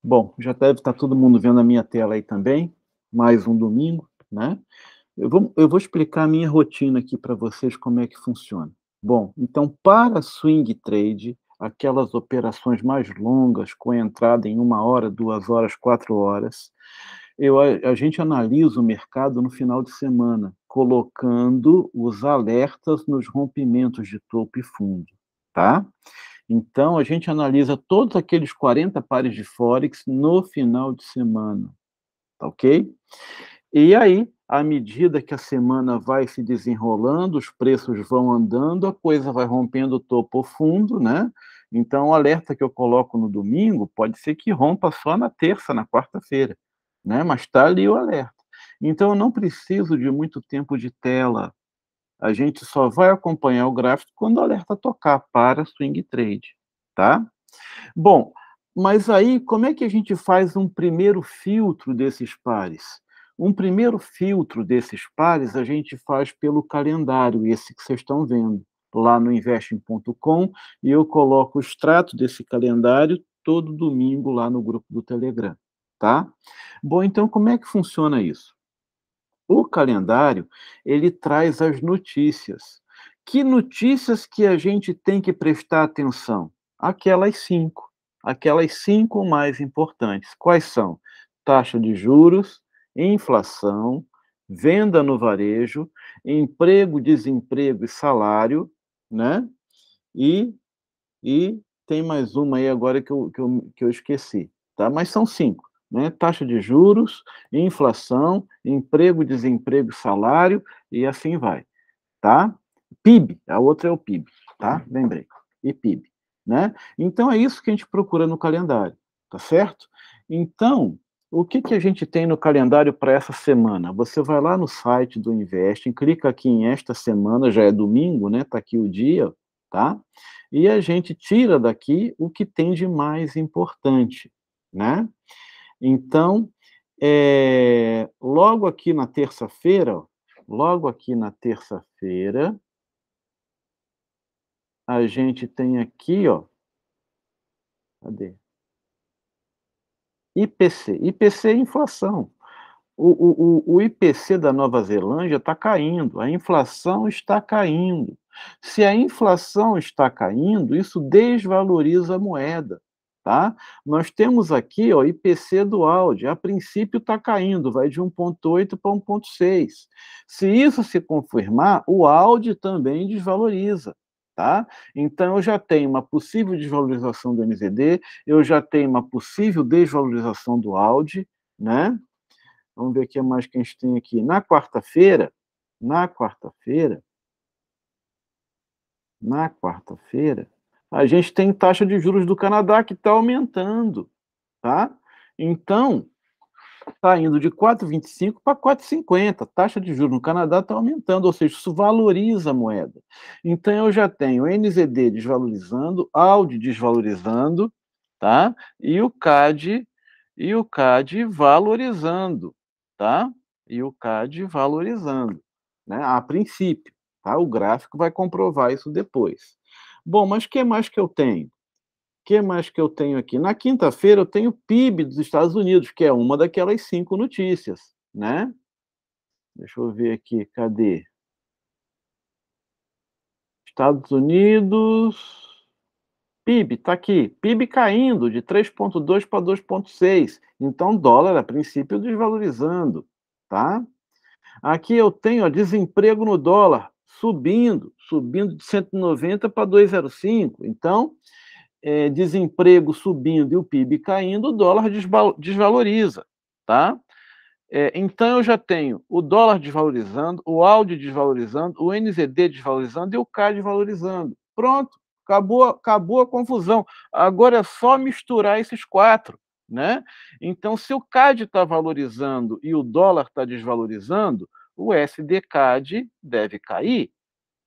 Bom, já deve estar todo mundo vendo a minha tela aí também, mais um domingo, né. Eu vou explicar a minha rotina aqui para vocês como é que funciona. Bom, então para swing trade, aquelas operações mais longas com entrada em 1 hora, 2 horas, 4 horas, a gente analisa o mercado no final de semana, colocando os alertas nos rompimentos de topo e fundo, tá? Então, a gente analisa todos aqueles 40 pares de Forex no final de semana, tá ok? E aí, à medida que a semana vai se desenrolando, os preços vão andando, a coisa vai rompendo o topo ou fundo, né? Então, o alerta que eu coloco no domingo pode ser que rompa só na terça, na quarta-feira, né? Mas está ali o alerta. Então, eu não preciso de muito tempo de tela. A gente só vai acompanhar o gráfico quando o alerta tocar para swing trade, tá? Bom, mas aí como é que a gente faz um primeiro filtro desses pares? Um primeiro filtro desses pares a gente faz pelo calendário, esse que vocês estão vendo, lá no investing.com, e eu coloco o extrato desse calendário todo domingo lá no grupo do Telegram, tá? Bom, então como é que funciona isso? O calendário, ele traz as notícias. Que notícias que a gente tem que prestar atenção? Aquelas 5 mais importantes. Quais são? Taxa de juros, inflação, venda no varejo, emprego, desemprego e salário, né? E e tem mais uma aí agora que eu esqueci, tá, mas são 5, né, taxa de juros, inflação, emprego, desemprego, salário e assim vai, tá. PIB, a outra é o PIB, tá, lembrei, e PIB, né. Então é isso que a gente procura no calendário, tá certo? Então, o que que a gente tem no calendário para essa semana? Você vai lá no site do Investing, clica aqui em esta semana, já é domingo, né, tá aqui o dia, tá, e a gente tira daqui o que tem de mais importante, né. Então, logo aqui na terça-feira, ó, logo aqui na terça-feira, a gente tem aqui, ó, cadê? IPC. IPC é inflação. O IPC da Nova Zelândia está caindo, a inflação está caindo. Se a inflação está caindo, isso desvaloriza a moeda, tá? Nós temos aqui, ó, IPC do Audi, a princípio está caindo, vai de 1,8 para 1,6. Se isso se confirmar, o Audi também desvaloriza, tá? Então eu já tenho uma possível desvalorização do NZD, eu já tenho uma possível desvalorização do Audi, né? Vamos ver o que mais que a gente tem aqui. Na quarta-feira, na quarta-feira, a gente tem taxa de juros do Canadá que está aumentando, tá? Então, está indo de 4,25 para 4,50. Taxa de juros no Canadá está aumentando, ou seja, isso valoriza a moeda. Então, eu já tenho NZD desvalorizando, AUD desvalorizando, tá? E o CAD valorizando, tá? E o CAD valorizando, né, a princípio, tá? O gráfico vai comprovar isso depois. Bom, mas o que mais que eu tenho? Que mais que eu tenho aqui? Na quinta-feira eu tenho o PIB dos Estados Unidos, que é uma daquelas 5 notícias, né. Deixa eu ver aqui, cadê? Estados Unidos, PIB, está aqui, PIB caindo de 3,2 para 2,6, então dólar a princípio desvalorizando, tá. Aqui eu tenho, ó, desemprego no dólar subindo de 190 para 2,05, então desemprego subindo e o PIB caindo, o dólar desvaloriza, tá? Então eu já tenho o dólar desvalorizando, o AUD desvalorizando, o NZD desvalorizando e o CAD desvalorizando. Pronto, acabou a confusão. Agora é só misturar esses 4, né? Então, se o CAD está valorizando e o dólar está desvalorizando, o USD-CAD deve cair,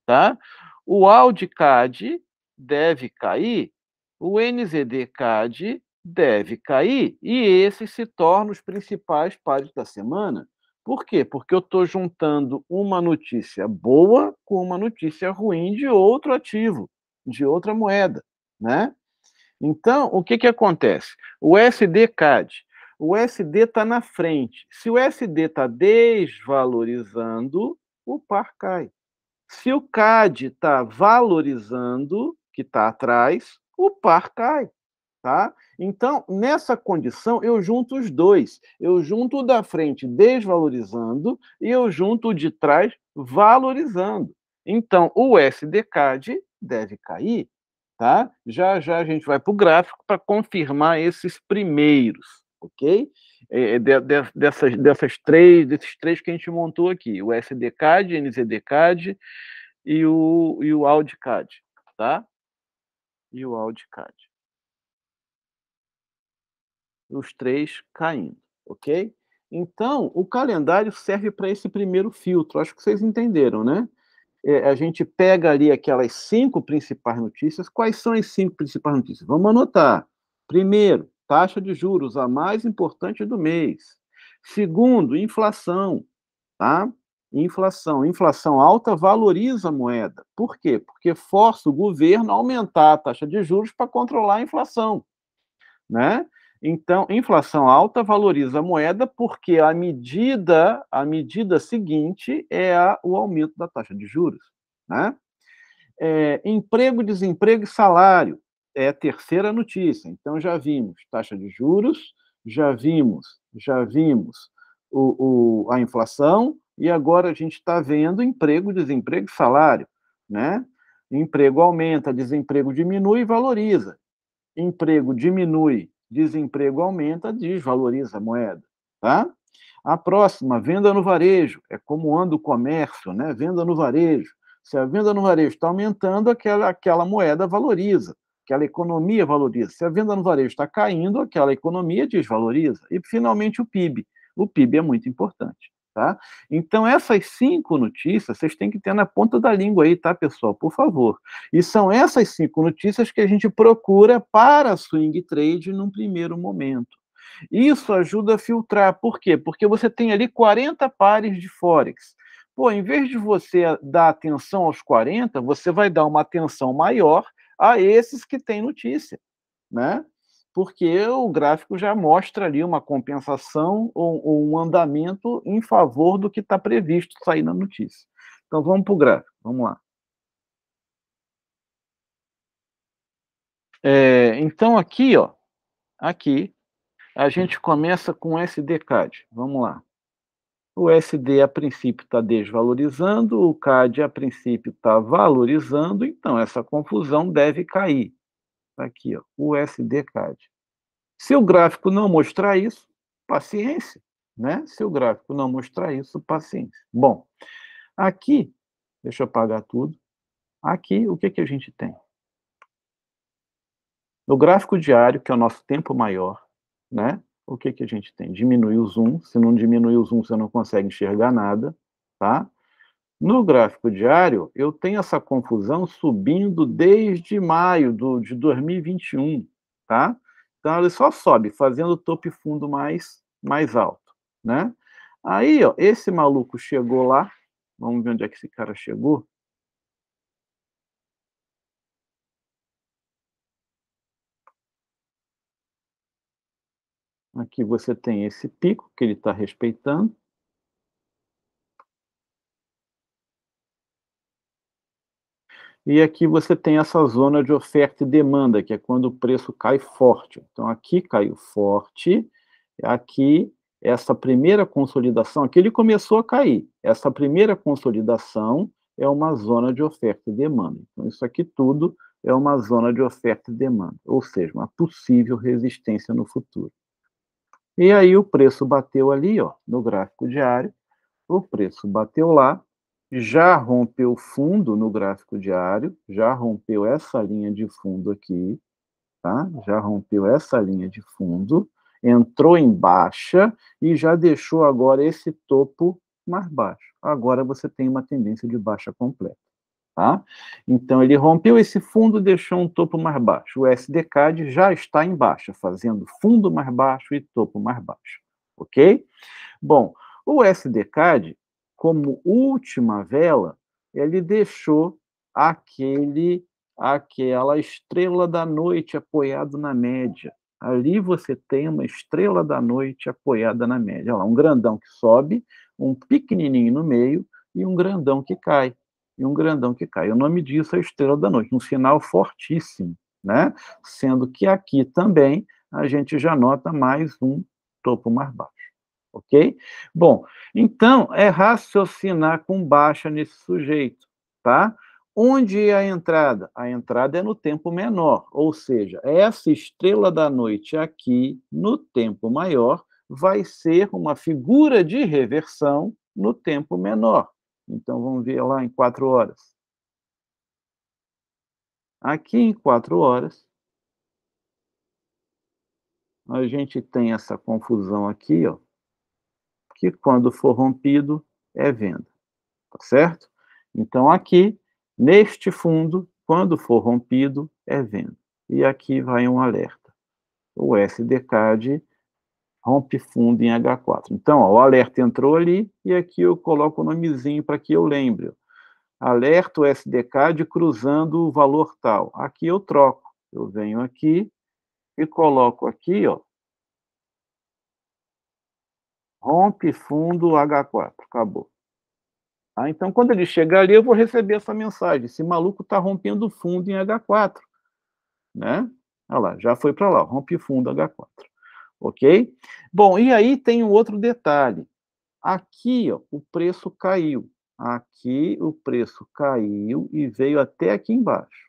tá? O AUD-CAD deve cair, o NZD-CAD deve cair, e esses se tornam os principais pares da semana. Por quê? Porque eu estou juntando uma notícia boa com uma notícia ruim de outro ativo, de outra moeda, né? Então, o que acontece? O SD CAD. O SD está na frente. Se o SD está desvalorizando, o par cai. Se o CAD está valorizando, que está atrás, o par cai. Tá? Então, nessa condição, eu junto os dois. Eu junto o da frente desvalorizando e eu junto o de trás valorizando. Então, o SDCAD deve cair. Tá? Já já a gente vai para o gráfico para confirmar esses primeiros, ok? Desses três que a gente montou aqui: o SDCAD, NZDCAD e o AudiCAD. Tá? E o AudiCAD. Os três caindo, ok? Então, o calendário serve para esse primeiro filtro, acho que vocês entenderam, né? A gente pega ali aquelas 5 principais notícias. Quais são as 5 principais notícias? Vamos anotar. Primeiro, taxa de juros, a mais importante do mês. Segundo, inflação, tá? Inflação. Inflação alta valoriza a moeda. Por quê? Porque força o governo a aumentar a taxa de juros para controlar a inflação, né? Então, inflação alta valoriza a moeda porque a medida seguinte é o aumento da taxa de juros, né? Emprego, desemprego e salário é a terceira notícia. Então, já vimos taxa de juros, já vimos a inflação, e agora a gente está vendo emprego, desemprego e salário, né? Emprego aumenta, desemprego diminui e valoriza. Emprego diminui, desemprego aumenta, desvaloriza a moeda, tá? A próxima, venda no varejo, é como anda o comércio, né? Venda no varejo. Se a venda no varejo está aumentando, aquela moeda valoriza, aquela economia valoriza. Se a venda no varejo está caindo, aquela economia desvaloriza. E, finalmente, o PIB. O PIB é muito importante. Tá? Então, essas 5 notícias, vocês têm que ter na ponta da língua aí, tá, pessoal? Por favor. E são essas 5 notícias que a gente procura para swing trade num primeiro momento. Isso ajuda a filtrar. Por quê? Porque você tem ali 40 pares de Forex. Pô, em vez de você dar atenção aos 40, você vai dar uma atenção maior a esses que têm notícia, né? Porque o gráfico já mostra ali uma compensação ou um andamento em favor do que está previsto sair na notícia. Então, vamos para o gráfico. Vamos lá. Então, aqui, a gente começa com o SD-CAD. Vamos lá. O SD, a princípio, está desvalorizando, o CAD, a princípio, está valorizando, então essa confusão deve cair. Tá aqui, ó, o SD-CAD. Se o gráfico não mostrar isso, paciência, né? Se o gráfico não mostrar isso, paciência. Bom, aqui, deixa eu apagar tudo. Aqui, o que a gente tem? No gráfico diário, que é o nosso tempo maior, né? O que a gente tem? Diminui o zoom. Se não diminuir o zoom, você não consegue enxergar nada, tá? No gráfico diário, eu tenho essa confusão subindo desde maio de 2021, tá? Então, ele só sobe, fazendo topo e fundo mais alto, né? Aí, ó, esse maluco chegou lá. Vamos ver onde é que esse cara chegou. Aqui você tem esse pico que ele está respeitando. E aqui você tem essa zona de oferta e demanda, que é quando o preço cai forte. Então, aqui caiu forte, aqui, essa primeira consolidação, aqui ele começou a cair. Essa primeira consolidação é uma zona de oferta e demanda. Então, isso aqui tudo é uma zona de oferta e demanda, ou seja, uma possível resistência no futuro. E aí o preço bateu ali, ó, no gráfico diário, o preço bateu lá, já rompeu fundo no gráfico diário, já rompeu essa linha de fundo aqui, tá? Já rompeu essa linha de fundo, entrou em baixa e já deixou agora esse topo mais baixo. Agora você tem uma tendência de baixa completa, tá? Então ele rompeu esse fundo, deixou um topo mais baixo. O SDCAD já está em baixa, fazendo fundo mais baixo e topo mais baixo, ok? Bom, o SDCAD, como última vela, ele deixou aquele aquela estrela da noite apoiado na média. Ali você tem uma estrela da noite apoiada na média. Olha lá, um grandão que sobe, um pequenininho no meio e um grandão que cai. E um grandão que cai. O nome disso é estrela da noite, um sinal fortíssimo, né? Sendo que aqui também a gente já nota mais um topo mais baixo, ok? Bom, então é raciocinar com baixa nesse sujeito, tá? Onde é a entrada? A entrada é no tempo menor, ou seja, essa estrela da noite aqui, no tempo maior, vai ser uma figura de reversão no tempo menor. Então, vamos ver lá em 4 horas. Aqui em 4 horas, a gente tem essa confusão aqui, ó, que quando for rompido é venda, tá certo? Então, aqui, neste fundo, quando for rompido, é venda. E aqui vai um alerta. O SDCAD rompe fundo em H4. Então, ó, o alerta entrou ali e aqui eu coloco o nomezinho para que eu lembre. Alerta o SDCAD cruzando o valor tal. Aqui eu troco. Eu venho aqui e coloco aqui, ó, rompe fundo H4. Acabou. Ah, então, quando ele chegar ali, eu vou receber essa mensagem. Esse maluco está rompendo fundo em H4, né? Olha lá, já foi para lá, rompe fundo H4. Ok? Bom, e aí tem um outro detalhe. Aqui, ó, o preço caiu. Aqui o preço caiu e veio até aqui embaixo.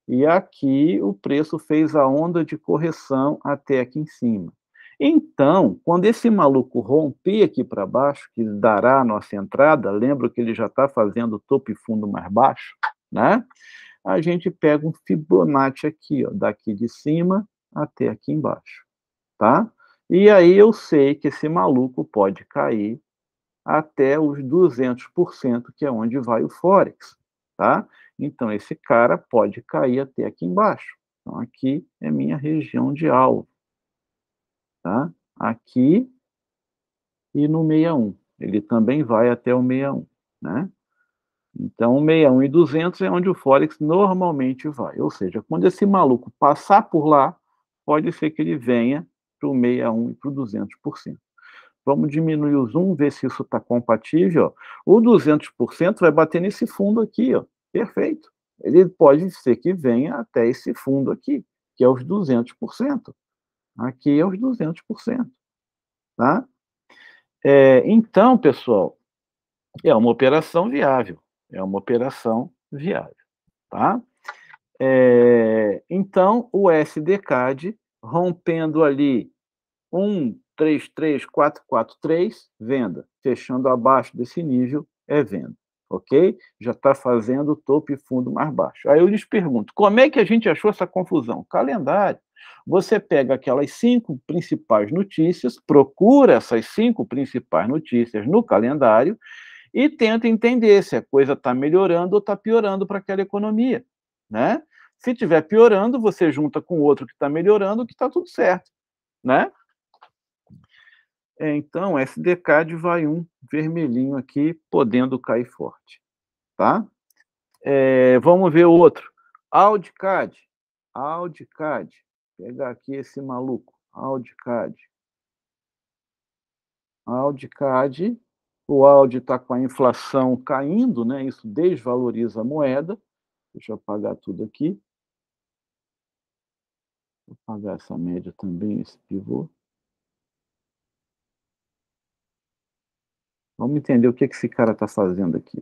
E aqui o preço fez a onda de correção até aqui em cima. Então, quando esse maluco romper aqui para baixo, que dará a nossa entrada, lembra que ele já está fazendo topo e fundo mais baixo, né? A gente pega um Fibonacci aqui, ó, daqui de cima até aqui embaixo, tá? E aí eu sei que esse maluco pode cair até os 200%, que é onde vai o Forex, tá? Então, esse cara pode cair até aqui embaixo. Então, aqui é minha região de alvo, tá? Aqui e no 61. Ele também vai até o 61, né? Então, o 61 e 200 é onde o Forex normalmente vai. Ou seja, quando esse maluco passar por lá, pode ser que ele venha para o 61 e para o 200%. Vamos diminuir o zoom, ver se isso está compatível. Ó. O 200% vai bater nesse fundo aqui, ó. Perfeito. Ele pode ser que venha até esse fundo aqui, que é os 200%. Aqui é os 200%. Tá? Então, pessoal, é uma operação viável. É uma operação viável. Tá? Então, o SDCAD, rompendo ali 133,443, venda. Fechando abaixo desse nível, é venda. Ok? Já está fazendo topo e fundo mais baixo. Aí eu lhes pergunto, como é que a gente achou essa confusão? Calendário. Você pega aquelas 5 principais notícias, procura essas 5 principais notícias no calendário e tenta entender se a coisa está melhorando ou está piorando para aquela economia. Né? Se estiver piorando, você junta com outro que está melhorando, que está tudo certo. Né? Então, SDCAD vai um vermelhinho aqui, podendo cair forte, tá? Vamos ver o outro. AudiCAD. AudiCAD. Pegar aqui esse maluco. AudiCAD. AudiCAD. O Audi está com a inflação caindo, né? Isso desvaloriza a moeda. Deixa eu apagar tudo aqui. Vou apagar essa média também, esse pivô. Vamos entender o que esse cara está fazendo aqui.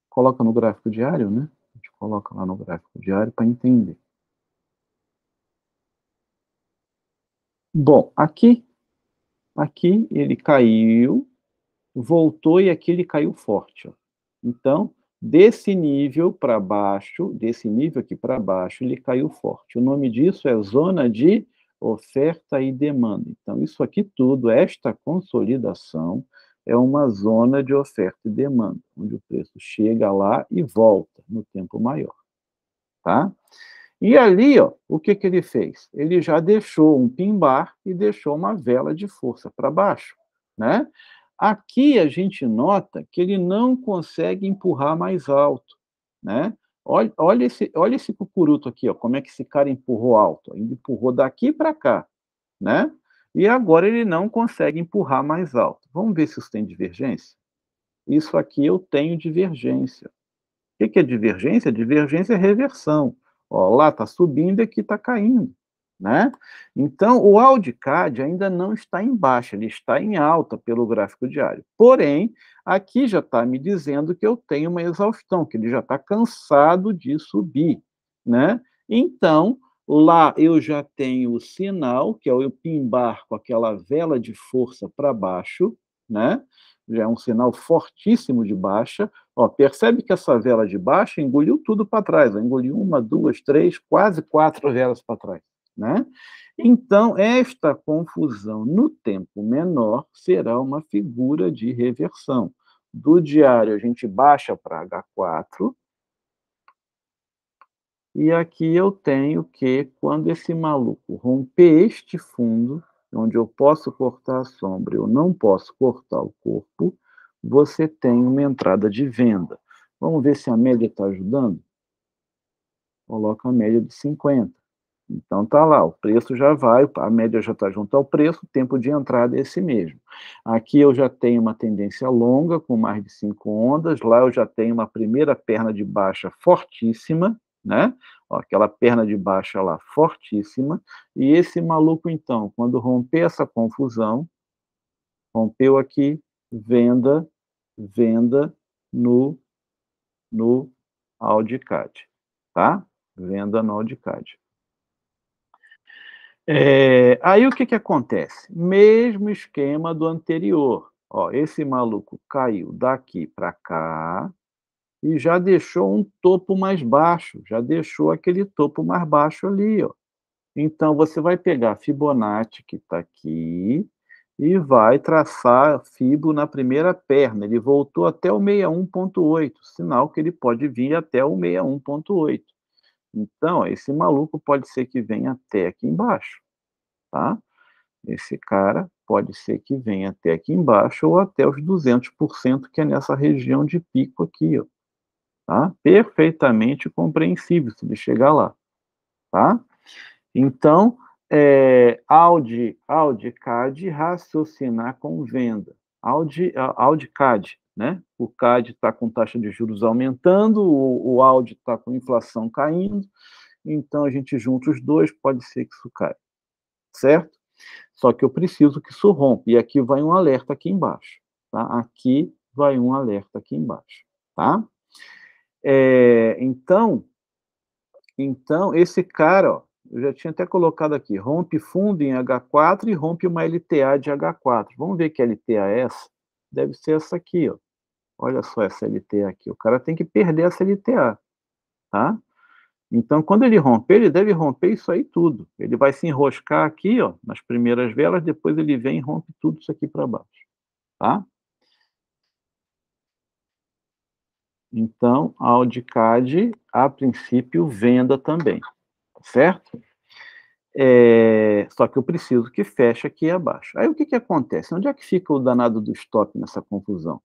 Coloca no gráfico diário, né? A gente coloca lá no gráfico diário para entender. Bom, aqui ele caiu, voltou e aqui ele caiu forte. Ó. Então, desse nível para baixo, desse nível aqui para baixo, ele caiu forte. O nome disso é zona de oferta e demanda. Então, isso aqui tudo, esta consolidação, é uma zona de oferta e demanda, onde o preço chega lá e volta no tempo maior. Tá? E ali, ó, o que ele fez? Ele já deixou um pin bar e deixou uma vela de força para baixo, né? Aqui a gente nota que ele não consegue empurrar mais alto, né. Olha esse cucuruto aqui, ó, como é que esse cara empurrou alto, ele empurrou daqui para cá, né, e agora ele não consegue empurrar mais alto. Vamos ver se isso tem divergência? Isso aqui eu tenho divergência. O que que é divergência? Divergência é reversão. Ó, lá está subindo e aqui está caindo, né? Então, o Audicad ainda não está em baixa, ele está em alta pelo gráfico diário. Porém, aqui já está me dizendo que eu tenho uma exaustão, que ele já está cansado de subir, né? Então, lá eu já tenho o sinal, que é o pin-bar com aquela vela de força para baixo, né? Já é um sinal fortíssimo de baixa. Ó, percebe que essa vela de baixo engoliu tudo para trás, ó, engoliu uma, duas, três, quase quatro velas para trás, né? Então, esta confusão no tempo menor será uma figura de reversão. Do diário, a gente baixa para H4, e aqui eu tenho que, quando esse maluco romper este fundo, onde eu posso cortar a sombra, eu não posso cortar o corpo, você tem uma entrada de venda. Vamos ver se a média está ajudando? Coloca a média de 50. Então tá lá, o preço já vai, a média já está junto ao preço, o tempo de entrada é esse mesmo. Aqui eu já tenho uma tendência longa, com mais de 5 ondas, lá eu já tenho uma primeira perna de baixa fortíssima, né? Ó, aquela perna de baixa lá fortíssima, e esse maluco então, quando romper essa confusão, rompeu aqui, venda, venda no, no Audicad, tá? Venda no Audicad. Aí o que que acontece? Mesmo esquema do anterior. Ó, esse maluco caiu daqui para cá e já deixou um topo mais baixo, já deixou aquele topo mais baixo ali, ó. Então você vai pegar a Fibonacci que está aqui e vai traçar Fibo na primeira perna. Ele voltou até o 61,8, sinal que ele pode vir até o 61,8. Então, esse maluco pode ser que venha até aqui embaixo, tá? Esse cara pode ser que venha até aqui embaixo ou até os 200%, que é nessa região de pico aqui, ó, tá? Perfeitamente compreensível se ele chegar lá, tá? Então, Audicad raciocinar com venda. Audicad, né? O CAD está com taxa de juros aumentando, o Audi está com inflação caindo, então a gente junta os dois, pode ser que isso caia, certo? Só que eu preciso que isso rompa. E aqui vai um alerta aqui embaixo, tá? Aqui vai um alerta aqui embaixo, tá? Então, esse cara, ó, eu já tinha até colocado aqui, rompe fundo em H4 e rompe uma LTA de H4. Vamos ver que LTA é essa? Deve ser essa aqui, ó. Olha só essa LTA aqui. O cara tem que perder essa LTA, tá? Então, quando ele deve romper isso aí tudo. Ele vai se enroscar aqui, ó, nas primeiras velas, depois ele vem e rompe tudo isso aqui para baixo, tá? Então, a Audicad, a princípio, venda também, tá certo? Só que eu preciso que feche aqui abaixo. Aí o que que acontece? Onde é que fica o danado do stop nessa confusão?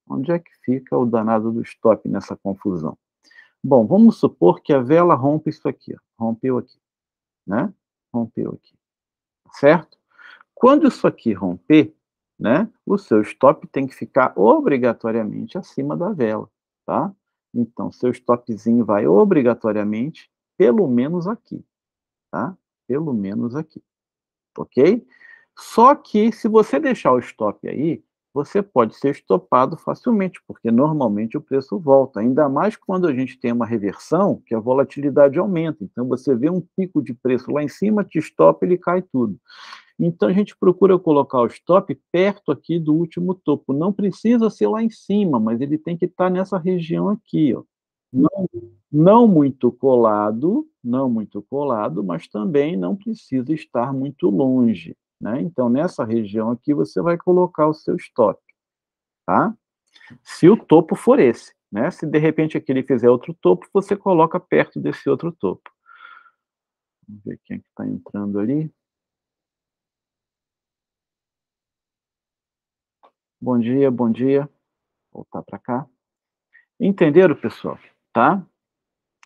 Onde é que fica o danado do stop nessa confusão? Bom, vamos supor que a vela rompe isso aqui, ó, rompeu aqui, né? Rompeu aqui, certo? Quando isso aqui romper, né, o seu stop tem que ficar obrigatoriamente acima da vela, tá? Então, seu stopzinho vai obrigatoriamente pelo menos aqui, tá? Pelo menos aqui, ok? Só que se você deixar o stop aí, você pode ser estopado facilmente, porque normalmente o preço volta, ainda mais quando a gente tem uma reversão, que a volatilidade aumenta. Então, você vê um pico de preço lá em cima, te stopa, ele cai tudo. Então a gente procura colocar o stop perto aqui do último topo. Não precisa ser lá em cima, mas ele tem que estar nessa região aqui, ó. Não, não muito colado, não muito colado, mas também não precisa estar muito longe, né? Então nessa região aqui você vai colocar o seu stop, tá? Se o topo for esse, né? Se de repente aqui ele fizer outro topo, você coloca perto desse outro topo. Vamos ver quem é que está entrando ali. Bom dia, bom dia. Voltar para cá. Entenderam, pessoal? Tá?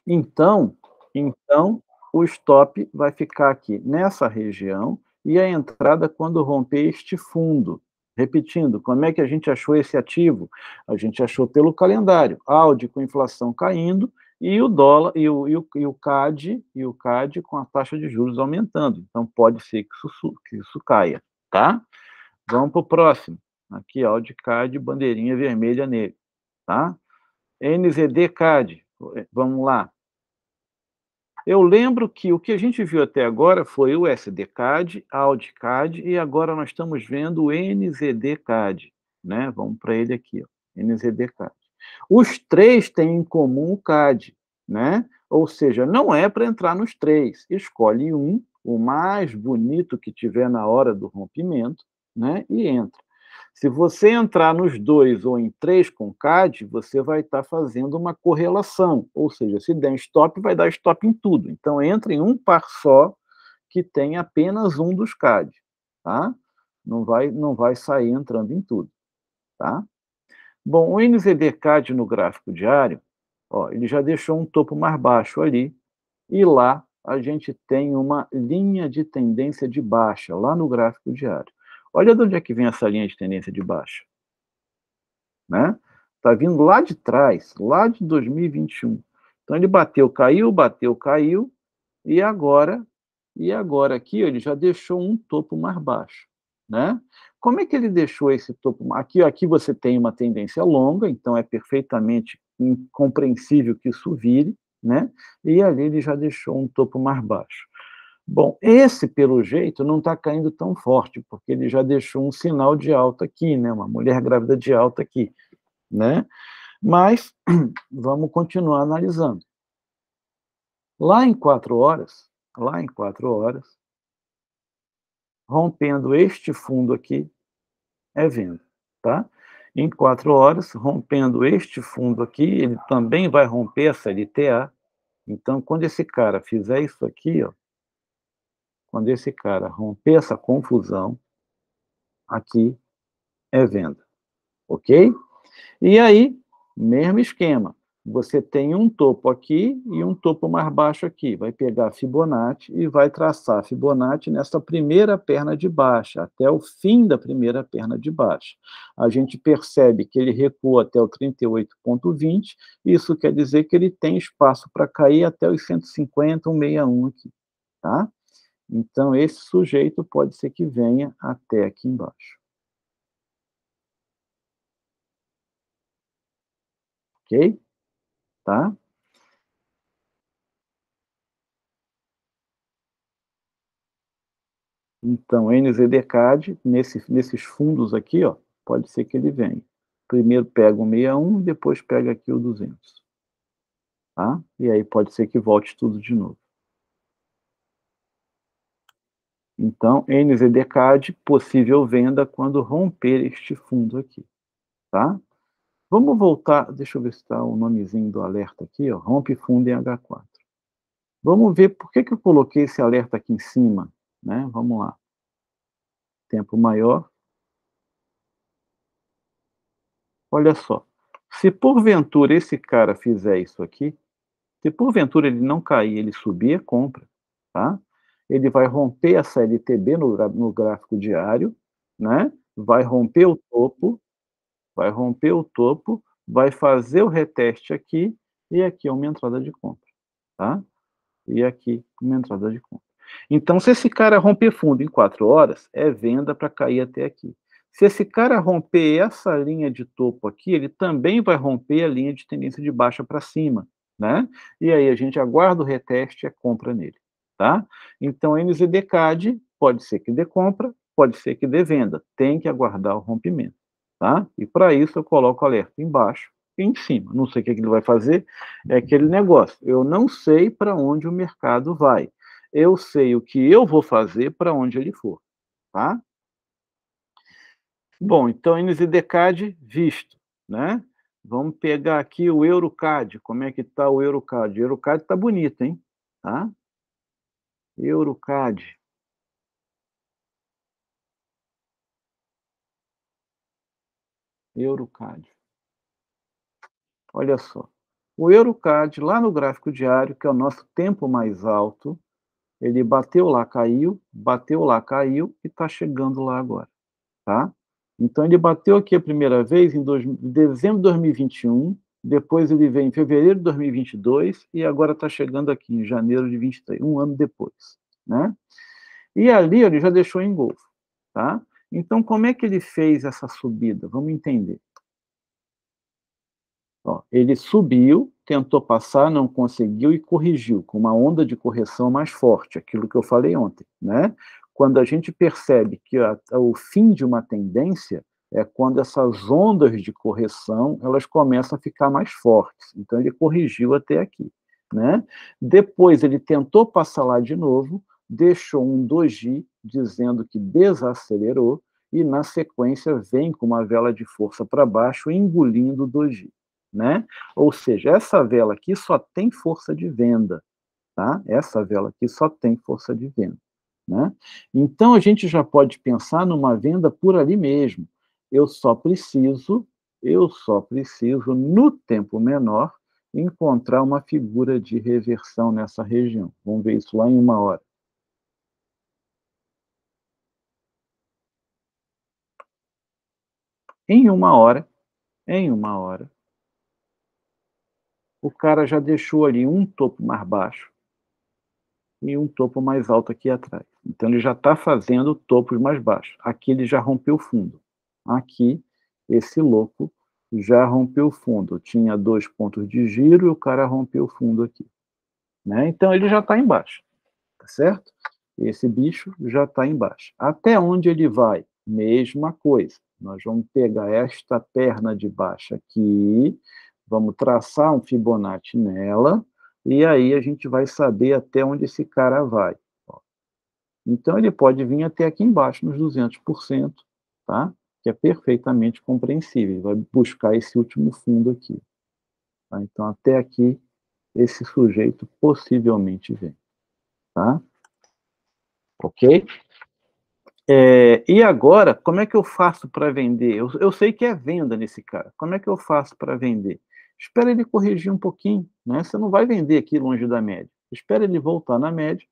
Então então, o stop vai ficar aqui nessa região e a entrada quando romper este fundo. Repetindo, como é que a gente achou esse ativo? A gente achou pelo calendário, Audi com inflação caindo e o dólar e o CAD com a taxa de juros aumentando. Então pode ser que isso caia, tá? Vamos para o próximo. Aqui, Audi, CAD, bandeirinha vermelha nele, tá? NZD-CAD, vamos lá. Eu lembro que o que a gente viu até agora foi o SD-CAD, Audi-CAD e agora nós estamos vendo o NZD-CAD, né, vamos para ele aqui, ó, NZD-CAD. Os 3 têm em comum o CAD, né, ou seja, não é para entrar nos 3, escolhe um, o mais bonito que tiver na hora do rompimento, né, e entra. Se você entrar nos 2 ou em 3 com CAD, você vai estar fazendo uma correlação, ou seja, se der stop, vai dar stop em tudo. Então entra em um par só que tem apenas um dos CAD, tá? Não vai sair entrando em tudo, tá? Bom, o NZD-CAD no gráfico diário, ó, ele já deixou um topo mais baixo ali, e lá a gente tem uma linha de tendência de baixa, lá no gráfico diário. Olha de onde é que vem essa linha de tendência de baixa, né? Tá vindo lá de trás, lá de 2021. Então ele bateu, caiu, e agora aqui ele já deixou um topo mais baixo, né? Como é que ele deixou esse topo aqui você tem uma tendência longa, então é perfeitamente compreensível que isso vire, né? E ali ele já deixou um topo mais baixo. Bom, esse, pelo jeito, não está caindo tão forte, porque ele já deixou um sinal de alta aqui, né? Uma mulher grávida de alta aqui, né? Mas vamos continuar analisando. Lá em 4 horas, rompendo este fundo aqui, é venda, tá? Em 4 horas, rompendo este fundo aqui, ele também vai romper essa LTA. Então, quando esse cara fizer isso aqui, ó, quando esse cara romper essa confusão, aqui é venda, ok? E aí, mesmo esquema, você tem um topo aqui e um topo mais baixo aqui. Vai pegar a Fibonacci e vai traçar a Fibonacci nessa primeira perna de baixa, até o fim da primeira perna de baixa. A gente percebe que ele recua até o 38,20, isso quer dizer que ele tem espaço para cair até os 150, 161 aqui, tá? Então, esse sujeito pode ser que venha até aqui embaixo, ok? Tá? Então, NZD-CAD, nesses fundos aqui, ó, pode ser que ele venha. Primeiro pega o 61, depois pega aqui o 200, tá? E aí pode ser que volte tudo de novo. Então, NZD-CAD, possível venda quando romper este fundo aqui, tá? Vamos voltar, deixa eu ver se está o nomezinho do alerta aqui, ó, rompe fundo em H4. Vamos ver por que eu coloquei esse alerta aqui em cima, né? Vamos lá. Tempo maior. Olha só, se porventura esse cara fizer isso aqui, se porventura ele não cair, ele subir, é compra, tá? Ele vai romper essa LTB no gráfico diário, né? Vai romper o topo, vai romper o topo, vai fazer o reteste aqui, e aqui é uma entrada de compra, tá? E aqui uma entrada de compra. Então, se esse cara romper fundo em 4 horas, é venda para cair até aqui. Se esse cara romper essa linha de topo aqui, ele também vai romper a linha de tendência de baixa para cima, né? E aí a gente aguarda o reteste e é compra nele, tá? Então, NZD-CAD pode ser que dê compra, pode ser que dê venda, tem que aguardar o rompimento, tá? E para isso eu coloco o alerta embaixo e em cima. Não sei o que ele vai fazer, é aquele negócio. Eu não sei para onde o mercado vai. Eu sei o que eu vou fazer para onde ele for, tá? Bom, então NZD-CAD visto, né? Vamos pegar aqui o EuroCAD. Como é que está o EuroCAD? O EuroCAD está bonito, hein? Tá? EuroCAD. EuroCAD. Olha só, o EuroCAD, lá no gráfico diário, que é o nosso tempo mais alto, ele bateu lá, caiu e está chegando lá agora, tá? Então ele bateu aqui a primeira vez em dezembro de 2021, depois ele veio em fevereiro de 2022 e agora está chegando aqui em janeiro de 23, um ano depois, né? E ali ele já deixou em golfo, tá? Então como é que ele fez essa subida? Vamos entender. Ó, ele subiu, tentou passar, não conseguiu e corrigiu, com uma onda de correção mais forte, aquilo que eu falei ontem, né? Quando a gente percebe que o fim de uma tendência é quando essas ondas de correção, elas começam a ficar mais fortes. Então ele corrigiu até aqui, né? Depois ele tentou passar lá de novo, deixou um doji dizendo que desacelerou e na sequência vem com uma vela de força para baixo, engolindo o doji. Né? Ou seja, essa vela aqui só tem força de venda, tá? Essa vela aqui só tem força de venda, né? Então a gente já pode pensar numa venda por ali mesmo. Eu só preciso, no tempo menor, encontrar uma figura de reversão nessa região. Vamos ver isso lá em uma hora. Em uma hora, em uma hora, o cara já deixou ali um topo mais baixo e um topo mais alto aqui atrás. Então ele já está fazendo topos mais baixos. Aqui ele já rompeu o fundo. Aqui, esse louco já rompeu o fundo. Tinha 2 pontos de giro e o cara rompeu o fundo aqui. Né? Então ele já está embaixo. Tá certo? Esse bicho já está embaixo. Até onde ele vai? Mesma coisa. Nós vamos pegar esta perna de baixo aqui, vamos traçar um Fibonacci nela, e aí a gente vai saber até onde esse cara vai. Ó. Então, ele pode vir até aqui embaixo, nos 200%, tá? Que é perfeitamente compreensível. Ele vai buscar esse último fundo aqui. Tá? Então, até aqui, esse sujeito possivelmente vem. Tá? Ok? E agora, como é que eu faço para vender? Eu sei que é venda nesse cara. Como é que eu faço para vender? Espera ele corrigir um pouquinho, né? Você não vai vender aqui longe da média. Espera ele voltar na média.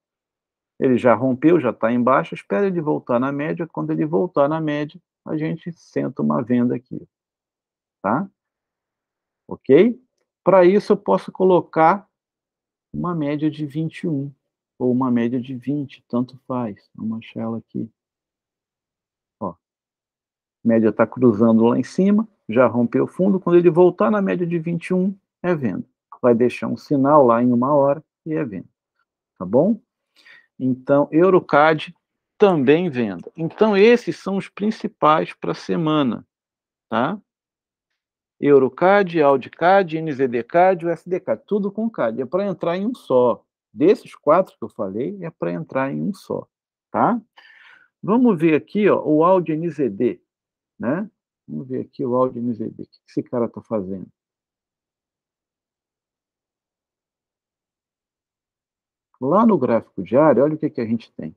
Ele já rompeu, já está embaixo. Espera ele voltar na média. Quando ele voltar na média, a gente senta uma venda aqui, tá? Ok? Para isso, eu posso colocar uma média de 21 ou uma média de 20, tanto faz. Vamos achar ela aqui. Ó. Média está cruzando lá em cima, já rompeu o fundo. Quando ele voltar na média de 21, é venda. Vai deixar um sinal lá em uma hora e é venda. Tá bom? Então, EuroCAD também venda. Então, esses são os principais para a semana. Tá? EuroCAD, AudiCAD, NZDCAD, USDCAD, tudo com CAD. É para entrar em um só. Desses 4 que eu falei, é para entrar em um só. Tá? Vamos ver aqui ó, o Audi NZD. Né? Vamos ver aqui o áudio NZD. O que esse cara está fazendo? Lá no gráfico diário, olha o que a gente tem.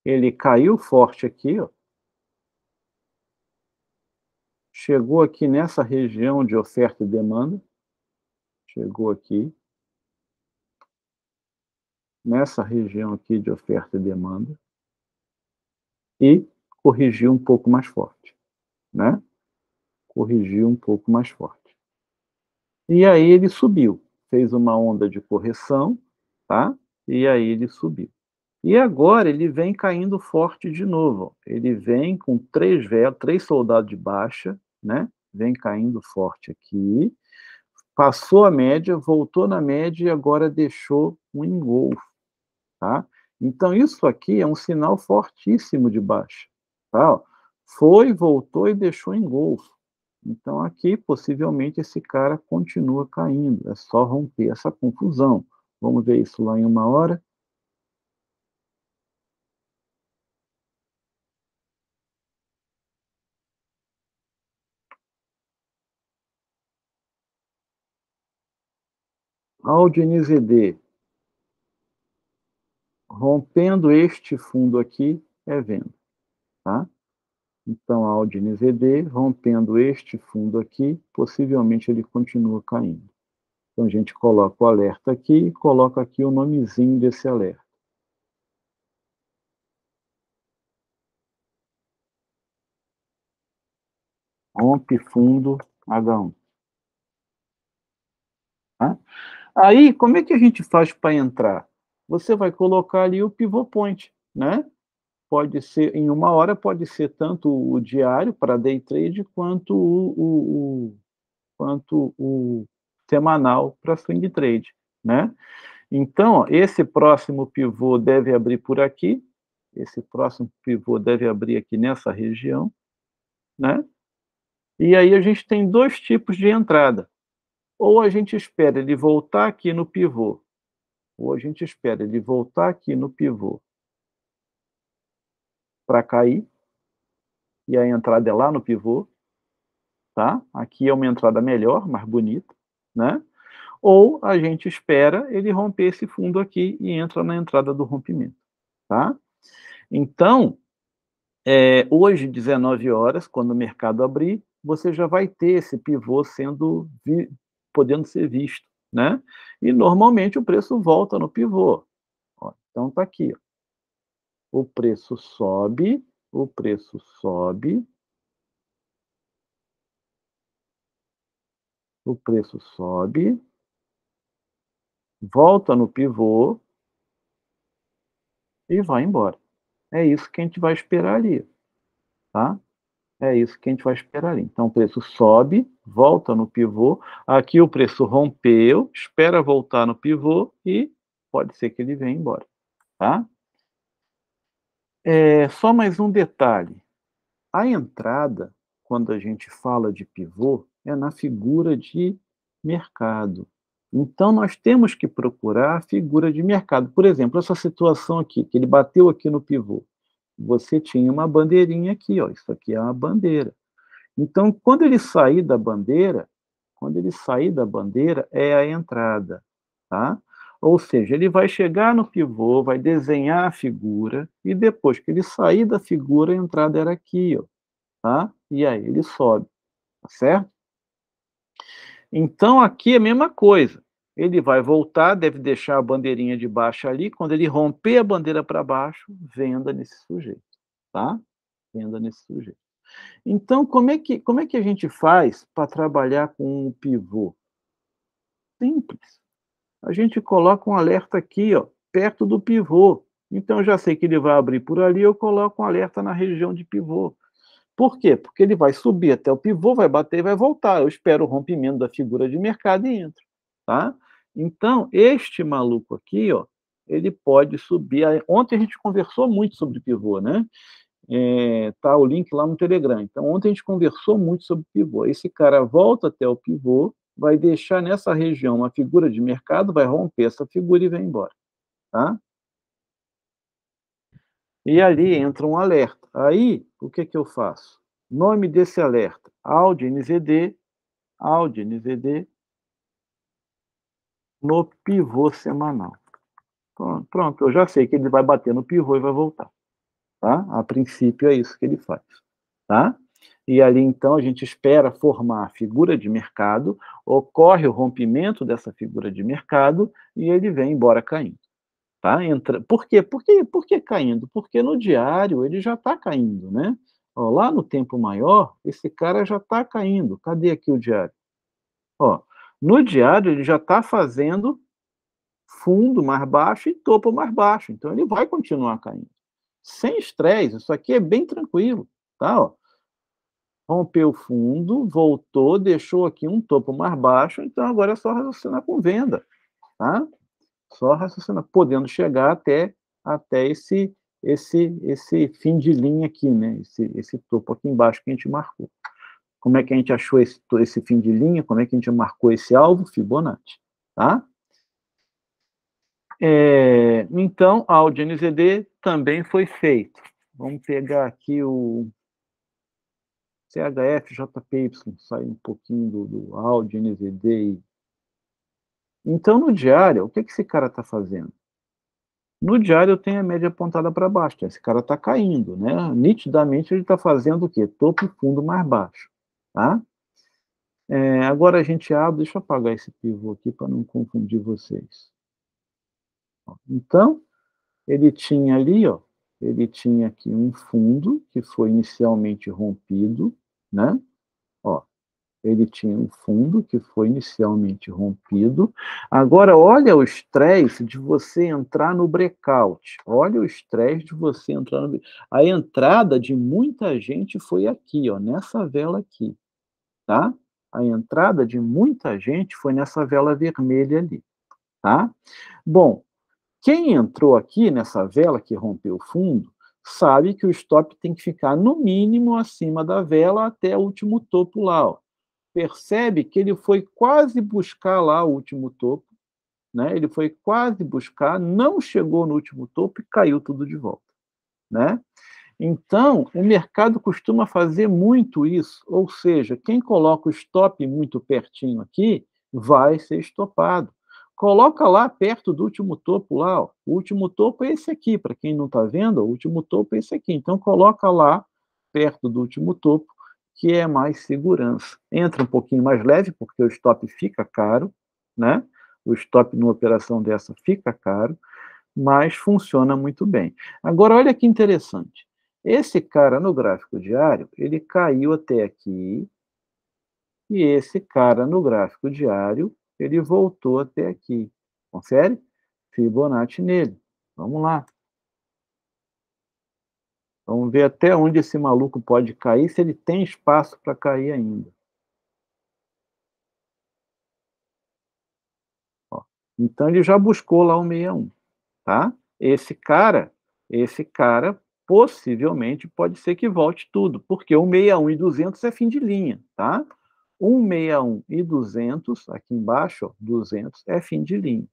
Ele caiu forte aqui, ó. Chegou aqui nessa região de oferta e demanda. Chegou aqui. Nessa região aqui de oferta e demanda. E corrigiu um pouco mais forte. Né? Corrigiu um pouco mais forte. E aí ele subiu. Fez uma onda de correção, tá? E aí ele subiu. E agora ele vem caindo forte de novo. Ele vem com 3 velas, 3 soldados de baixa, né? Vem caindo forte aqui. Passou a média, voltou na média e agora deixou um engolfo, tá? Então isso aqui é um sinal fortíssimo de baixa, tá? Foi, voltou e deixou engolfo. Então aqui possivelmente esse cara continua caindo. É só romper essa confusão. Vamos ver isso lá em uma hora. Audi NZD, rompendo este fundo aqui, é venda, tá? Então, a Audi NZD, rompendo este fundo aqui, possivelmente ele continua caindo. Então, a gente coloca o alerta aqui e coloca aqui o nomezinho desse alerta. Rompe fundo H1. Tá? Aí, como é que a gente faz para entrar? Você vai colocar ali o pivot point, né? Pode ser, em 1 hora, pode ser tanto o diário para day trade, quanto o semanal para swing trade, né? Então, ó, esse próximo pivô deve abrir por aqui, esse próximo pivô deve abrir aqui nessa região, né? E aí a gente tem 2 tipos de entrada. Ou a gente espera ele voltar aqui no pivô, ou a gente espera ele voltar aqui no pivô para cair, e a entrada é lá no pivô, tá? Aqui é uma entrada melhor, mais bonita, né? Ou a gente espera ele romper esse fundo aqui e entra na entrada do rompimento, tá? Então, hoje, 19 horas, quando o mercado abrir, você já vai ter esse pivô podendo ser visto, né? E normalmente o preço volta no pivô. Ó, então tá aqui, ó. O preço sobe, o preço sobe, o preço sobe, volta no pivô e vai embora. É isso que a gente vai esperar ali, tá? É isso que a gente vai esperar ali. Então o preço sobe, volta no pivô, aqui o preço rompeu, espera voltar no pivô e pode ser que ele venha embora, tá? Só mais um detalhe, a entrada, quando a gente fala de pivô, é na figura de mercado. Então nós temos que procurar a figura de mercado. Por exemplo, essa situação aqui, que ele bateu aqui no pivô, você tinha uma bandeirinha aqui, ó, isso aqui é uma bandeira. Então, quando ele sair da bandeira, é a entrada, tá? Ou seja, ele vai chegar no pivô, vai desenhar a figura, e depois que ele sair da figura, a entrada era aqui, ó, tá? E aí ele sobe, tá certo? Então, aqui é a mesma coisa. Ele vai voltar, deve deixar a bandeirinha de baixo ali, quando ele romper a bandeira para baixo, venda nesse sujeito, tá? Venda nesse sujeito. Então, como é que a gente faz para trabalhar com um pivô? Simples. A gente coloca um alerta aqui, ó, perto do pivô. Então, eu já sei que ele vai abrir por ali, eu coloco um alerta na região de pivô. Por quê? Porque ele vai subir até o pivô, vai bater e vai voltar. Eu espero o rompimento da figura de mercado e entro, tá? Então, este maluco aqui, ó, ele pode subir. Ontem a gente conversou muito sobre pivô, né? Tá o link lá no Telegram. Então, ontem a gente conversou muito sobre pivô. Esse cara volta até o pivô, vai deixar nessa região uma figura de mercado, vai romper essa figura e vai embora, tá? E ali entra um alerta. Aí, o que que eu faço? Nome desse alerta: Audi NZD, Audi NZD no pivô semanal. Pronto, eu já sei que ele vai bater no pivô e vai voltar, tá? A princípio é isso que ele faz, tá? E ali, então, a gente espera formar a figura de mercado, ocorre o rompimento dessa figura de mercado e ele vem embora caindo, tá? Por quê? Por que caindo? Porque no diário ele já está caindo, né? Ó, lá no tempo maior, esse cara já está caindo. Cadê aqui o diário? Ó, no diário ele já está fazendo fundo mais baixo e topo mais baixo, então ele vai continuar caindo. Sem estresse, isso aqui é bem tranquilo, tá? Ó, rompeu o fundo, voltou, deixou aqui um topo mais baixo, então agora é só raciocinar com venda, tá? Só raciocinar, podendo chegar até esse fim de linha aqui, né? Esse topo aqui embaixo que a gente marcou. Como é que a gente achou esse fim de linha? Como é que a gente marcou esse alvo? Fibonacci, tá? Então, a Audi NZD também foi feito. Vamos pegar aqui o CHF, JPY, sair um pouquinho do Audi NZD Então, no diário, o que que esse cara está fazendo? No diário eu tenho a média apontada para baixo, então esse cara está caindo, né? Nitidamente ele está fazendo o quê? Topo e fundo mais baixo, tá? Agora a gente abre, deixa eu apagar esse pivô aqui para não confundir vocês. Ó, então, ele tinha ali, ó, ele tinha aqui um fundo que foi inicialmente rompido, né? Ó, ele tinha um fundo que foi inicialmente rompido. Agora, olha o estresse de você entrar no breakout. Olha o estresse de você entrar no. A entrada de muita gente foi aqui, ó, nessa vela aqui, tá? A entrada de muita gente foi nessa vela vermelha ali, tá? Bom, quem entrou aqui nessa vela que rompeu o fundo, sabe que o stop tem que ficar no mínimo acima da vela até o último topo lá, ó. Percebe que ele foi quase buscar lá o último topo, né? Ele foi quase buscar, não chegou no último topo e caiu tudo de volta, né? Então, o mercado costuma fazer muito isso, ou seja, quem coloca o stop muito pertinho aqui, vai ser estopado. Coloca lá perto do último topo lá, ó. O último topo é esse aqui, para quem não está vendo, o último topo é esse aqui. Então, coloca lá perto do último topo, que é mais segurança. Entra um pouquinho mais leve, porque o stop fica caro, né? O stop numa operação dessa fica caro, mas funciona muito bem. Agora, olha que interessante. Esse cara no gráfico diário, ele caiu até aqui, e esse cara no gráfico diário, ele voltou até aqui. Confere? Fibonacci nele. Vamos lá. Vamos ver até onde esse maluco pode cair, se ele tem espaço para cair ainda. Ó. Então ele já buscou lá o 61, tá? Esse cara possivelmente pode ser que volte tudo, porque o 61 e 200 é fim de linha, tá? 161 e 200, aqui embaixo, ó, 200 é fim de linha,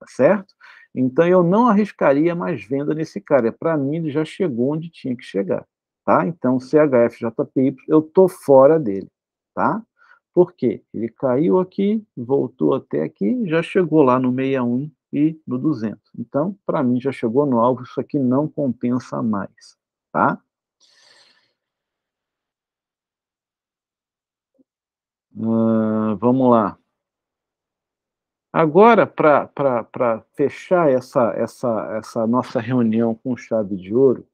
tá certo? Então eu não arriscaria mais venda nesse cara. Para mim ele já chegou onde tinha que chegar, tá? Então CHF, JPY, eu tô fora dele, tá? Por quê? Ele caiu aqui, voltou até aqui, já chegou lá no 61 e no 200. Então, para mim já chegou no alvo, isso aqui não compensa mais, tá? Vamos lá. Agora, para fechar essa nossa reunião com chave de ouro,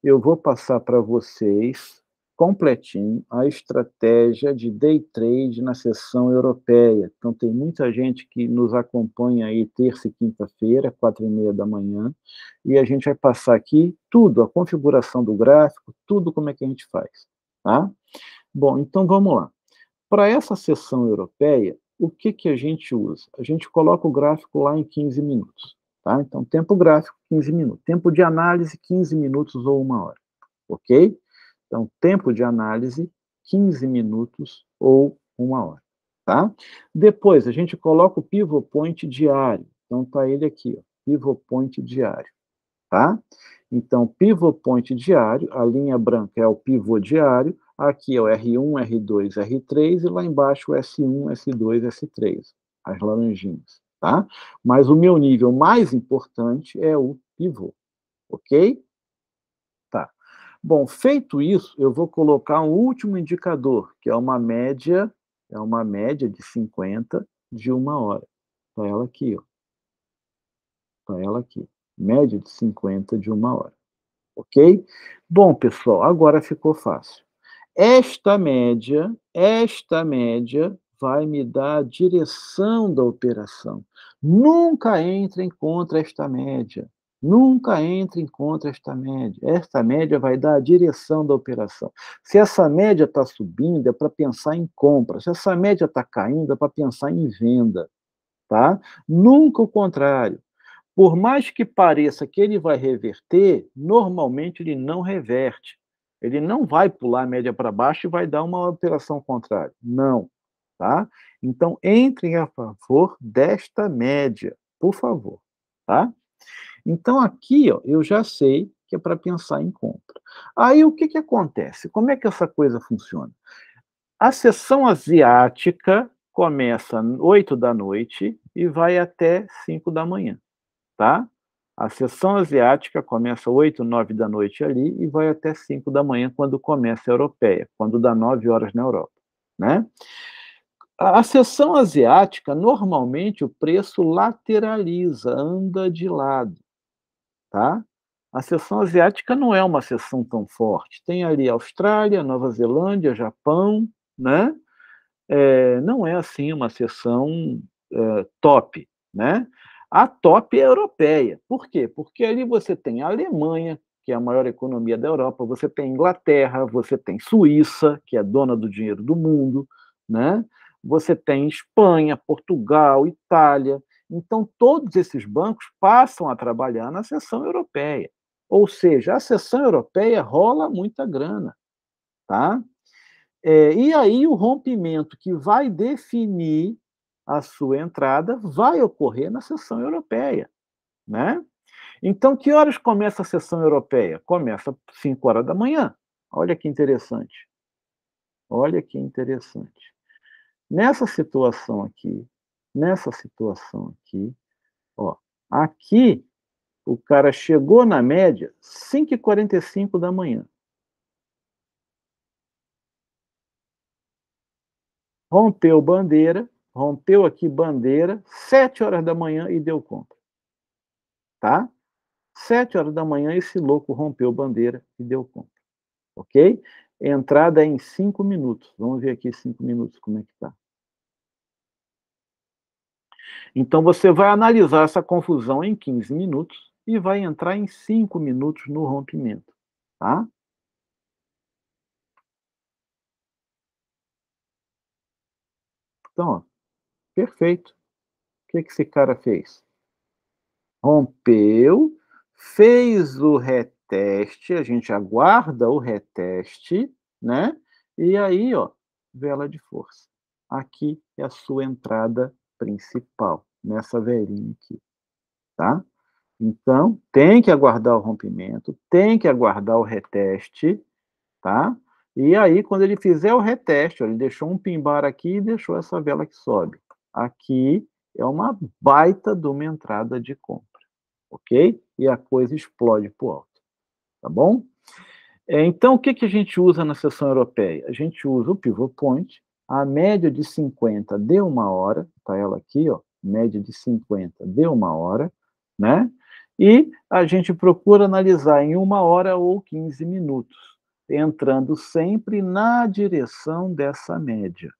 eu vou passar para vocês, completinho, a estratégia de day trade na sessão europeia. Então, tem muita gente que nos acompanha aí terça e quinta-feira, 4h30 da manhã, e a gente vai passar aqui tudo, a configuração do gráfico, tudo como é que a gente faz, tá? Bom, então vamos lá. Para essa sessão europeia, o que que a gente usa? A gente coloca o gráfico lá em 15 minutos, tá? Então, tempo gráfico, 15 minutos. Tempo de análise, 15 minutos ou 1 hora, ok? Então, tempo de análise, 15 minutos ou 1 hora, tá? Depois, a gente coloca o pivot point diário. Então, tá ele aqui, ó, pivot point diário, tá? Então, pivot point diário, a linha branca é o pivô diário, aqui é o R1, R2, R3, e lá embaixo o S1, S2, S3, as laranjinhas, tá? Mas o meu nível mais importante é o pivô, ok? Tá. Bom, feito isso, eu vou colocar um último indicador, que é uma média de 50 de 1 hora. Tá ela aqui, ó. Tá ela aqui. Média de 50 de 1 hora. Ok? Bom, pessoal, agora ficou fácil. Esta média vai me dar a direção da operação. Nunca entrem contra esta média. Nunca entrem contra esta média. Esta média vai dar a direção da operação. Se essa média está subindo, é para pensar em compra. Se essa média está caindo, é para pensar em venda. Tá? Nunca o contrário. Por mais que pareça que ele vai reverter, normalmente ele não reverte. Ele não vai pular a média para baixo e vai dar uma operação contrária. Não, tá? Então, entrem a favor desta média, por favor, tá? Então, aqui, ó, eu já sei que é para pensar em compra. Aí, o que que acontece? Como é que essa coisa funciona? A sessão asiática começa 8 da noite, e vai até 5 da manhã, tá? A sessão asiática começa 8, 9 da noite ali e vai até 5 da manhã, quando começa a europeia, quando dá 9 horas na Europa, né? A sessão asiática, normalmente, o preço lateraliza, anda de lado, tá? A sessão asiática não é uma sessão tão forte. Tem ali Austrália, Nova Zelândia, Japão, né? Não é assim uma sessão top, né? A top é a europeia. Por quê? Porque ali você tem a Alemanha, que é a maior economia da Europa, você tem Inglaterra, você tem Suíça, que é dona do dinheiro do mundo, né? Você tem Espanha, Portugal, Itália. Então, todos esses bancos passam a trabalhar na seção europeia. Ou seja, a seção europeia rola muita grana, tá? E aí o rompimento que vai definir a sua entrada vai ocorrer na sessão europeia, né? Então, que horas começa a sessão europeia? Começa às 5 horas da manhã. Olha que interessante. Olha que interessante. Nessa situação aqui, nessa situação aqui, ó, aqui o cara chegou na média 5h45 da manhã. Rompeu bandeira, rompeu aqui bandeira, 7 horas da manhã e deu compra, tá? 7 horas da manhã esse louco rompeu bandeira e deu compra, ok? Entrada é em 5 minutos. Vamos ver aqui 5 minutos como é que tá. Então você vai analisar essa confusão em 15 minutos e vai entrar em 5 minutos no rompimento, tá? Então, ó, perfeito. O que que esse cara fez? Rompeu, fez o reteste, a gente aguarda o reteste, né? E aí, ó, vela de força. Aqui é a sua entrada principal, nessa velinha aqui, tá? Então, tem que aguardar o rompimento, tem que aguardar o reteste, tá? E aí, quando ele fizer o reteste, ó, ele deixou um pimbar aqui e deixou essa vela que sobe. Aqui é uma baita de uma entrada de compra, ok? E a coisa explode para o alto, tá bom? Então, o que, que a gente usa na sessão europeia? A gente usa o pivot point, a média de 50 deu 1 hora, tá ela aqui, ó, média de 50 deu 1 hora, né? E a gente procura analisar em 1 hora ou 15 minutos, entrando sempre na direção dessa média,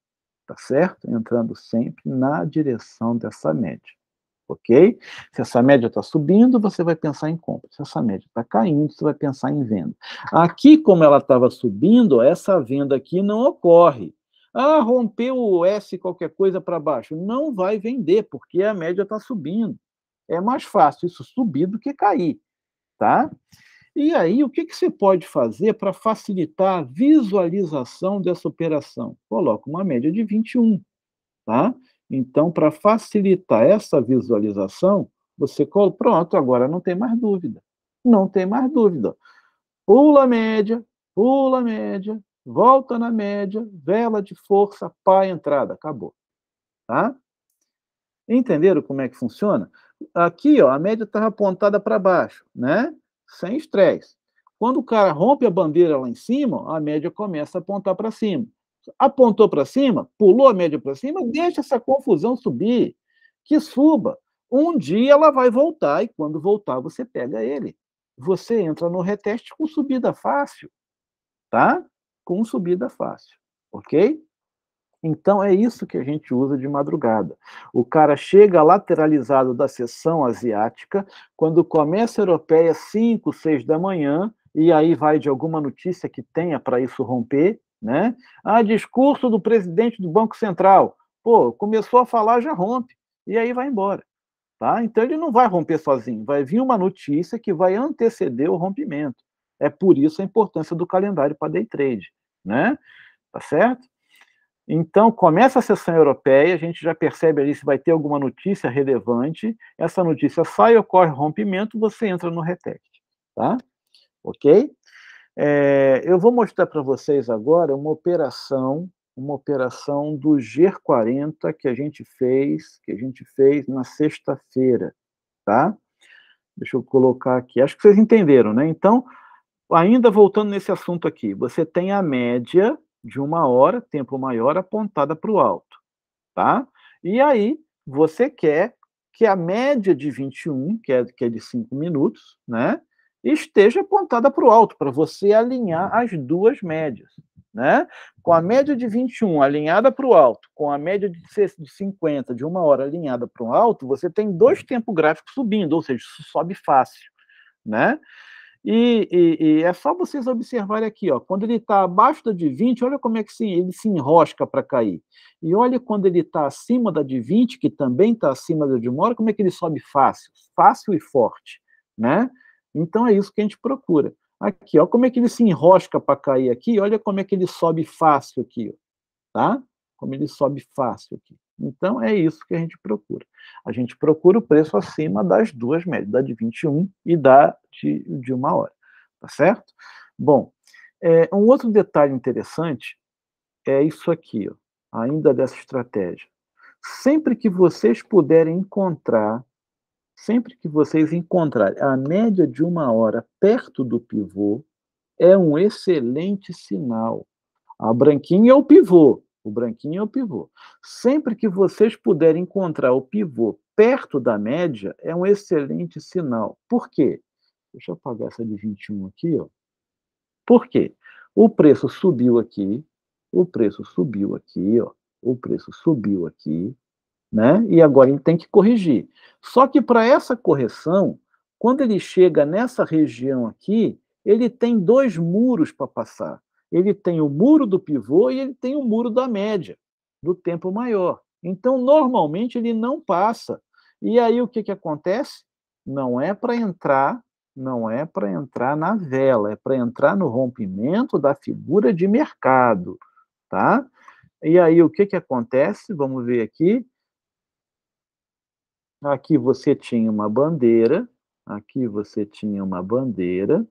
tá certo? Entrando sempre na direção dessa média, ok? Se essa média está subindo, você vai pensar em compra. Se essa média está caindo, você vai pensar em venda. Aqui, como ela estava subindo, essa venda aqui não ocorre. Ah, rompeu o S qualquer coisa para baixo. Não vai vender, porque a média está subindo. É mais fácil isso subir do que cair, tá? E aí, o que, que você pode fazer para facilitar a visualização dessa operação? Coloca uma média de 21, tá? Então, para facilitar essa visualização, você coloca, pronto, agora não tem mais dúvida. Não tem mais dúvida. Pula a média, volta na média, vela de força, pá, entrada, acabou, tá? Entenderam como é que funciona? Aqui, ó, a média estava apontada para baixo, né? Sem estresse. Quando o cara rompe a bandeira lá em cima, a média começa a apontar para cima. Apontou para cima, pulou a média para cima, deixa essa confusão subir, que suba. Um dia ela vai voltar e quando voltar você pega ele. Você entra no reteste com subida fácil, tá? Com subida fácil, ok? Então é isso que a gente usa de madrugada. O cara chega lateralizado da sessão asiática, quando começa a europeia 5, 6 da manhã, e aí vai de alguma notícia que tenha para isso romper, né? Ah, discurso do presidente do Banco Central. Pô, começou a falar, já rompe. E aí vai embora. Tá? Então ele não vai romper sozinho, vai vir uma notícia que vai anteceder o rompimento. É por isso a importância do calendário para day trade, né? Tá certo? Então, começa a sessão europeia, a gente já percebe ali se vai ter alguma notícia relevante, essa notícia sai, ocorre rompimento, você entra no reteste, tá? Ok? Eu vou mostrar para vocês agora uma operação uma operação do GER40 que a gente fez na sexta-feira, tá? Deixa eu colocar aqui. Acho que vocês entenderam, né? Então, ainda voltando nesse assunto aqui, você tem a média de 1 hora, tempo maior, apontada para o alto, tá? E aí, você quer que a média de 21, que é de 5 minutos, né, esteja apontada para o alto, para você alinhar as duas médias, né? Com a média de 21 alinhada para o alto, com a média de 50 de 1 hora alinhada para o alto, você tem dois tempos gráficos subindo, ou seja, isso sobe fácil, né? E é só vocês observarem aqui, ó, quando ele está abaixo da de 20, olha como é que ele se enrosca para cair. E olha quando ele está acima da de 20, que também está acima da de 1 hora, como é que ele sobe fácil, fácil e forte, né? Então é isso que a gente procura. Aqui, ó, como é que ele se enrosca para cair aqui, olha como é que ele sobe fácil aqui, ó, tá? Como ele sobe fácil aqui. Então é isso que a gente procura. A gente procura o preço acima das duas médias, da de 21 e da de 1 hora, tá certo? Bom, um outro detalhe interessante é isso aqui, ó, ainda dessa estratégia. Sempre que vocês puderem encontrar, sempre que vocês encontrarem a média de 1 hora perto do pivô, é um excelente sinal. A branquinha é o pivô. O branquinho é o pivô. Sempre que vocês puderem encontrar o pivô perto da média, é um excelente sinal. Por quê? Deixa eu apagar essa de 21 aqui, ó. Por quê? O preço subiu aqui, o preço subiu aqui, ó. O preço subiu aqui, né? E agora ele tem que corrigir. Só que para essa correção, quando ele chega nessa região aqui, ele tem dois muros para passar. Ele tem o muro do pivô e ele tem o muro da média, do tempo maior. Então, normalmente, ele não passa. E aí, o que, que acontece? Não é para entrar, não é para entrar na vela, é para entrar no rompimento da figura de mercado, tá? E aí, o que, que acontece? Vamos ver aqui. Aqui você tinha uma bandeira, aqui você tinha uma bandeira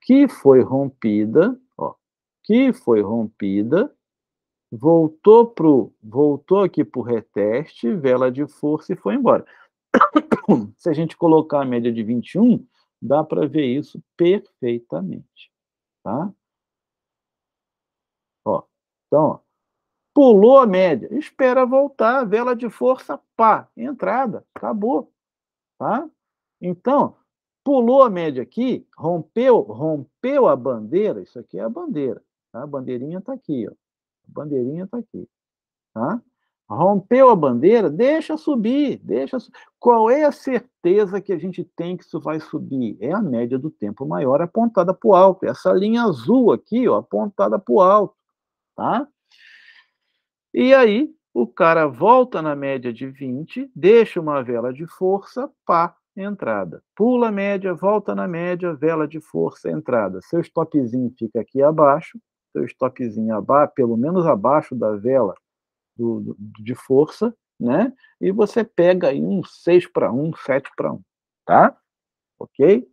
que foi rompida, ó, que foi rompida, voltou aqui para o reteste, vela de força e foi embora. Se a gente colocar a média de 21, dá para ver isso perfeitamente, tá? Ó, então, ó, pulou a média, espera voltar, vela de força, pá, entrada, acabou, tá? Então, pulou a média aqui, rompeu a bandeira, isso aqui é a bandeira, tá? A bandeirinha está aqui, ó. A bandeirinha está aqui, tá? Rompeu a bandeira, deixa subir, Qual é a certeza que a gente tem que isso vai subir? É a média do tempo maior apontada para o alto, essa linha azul aqui, ó, apontada para o alto, tá? E aí, o cara volta na média de 20, deixa uma vela de força, pá, entrada. Pula a média, volta na média, vela de força, entrada. Seu stopzinho fica aqui abaixo, seu stopzinho pelo menos abaixo da vela de força, né? E você pega aí um 6 para 1, 7 para 1, tá? Ok?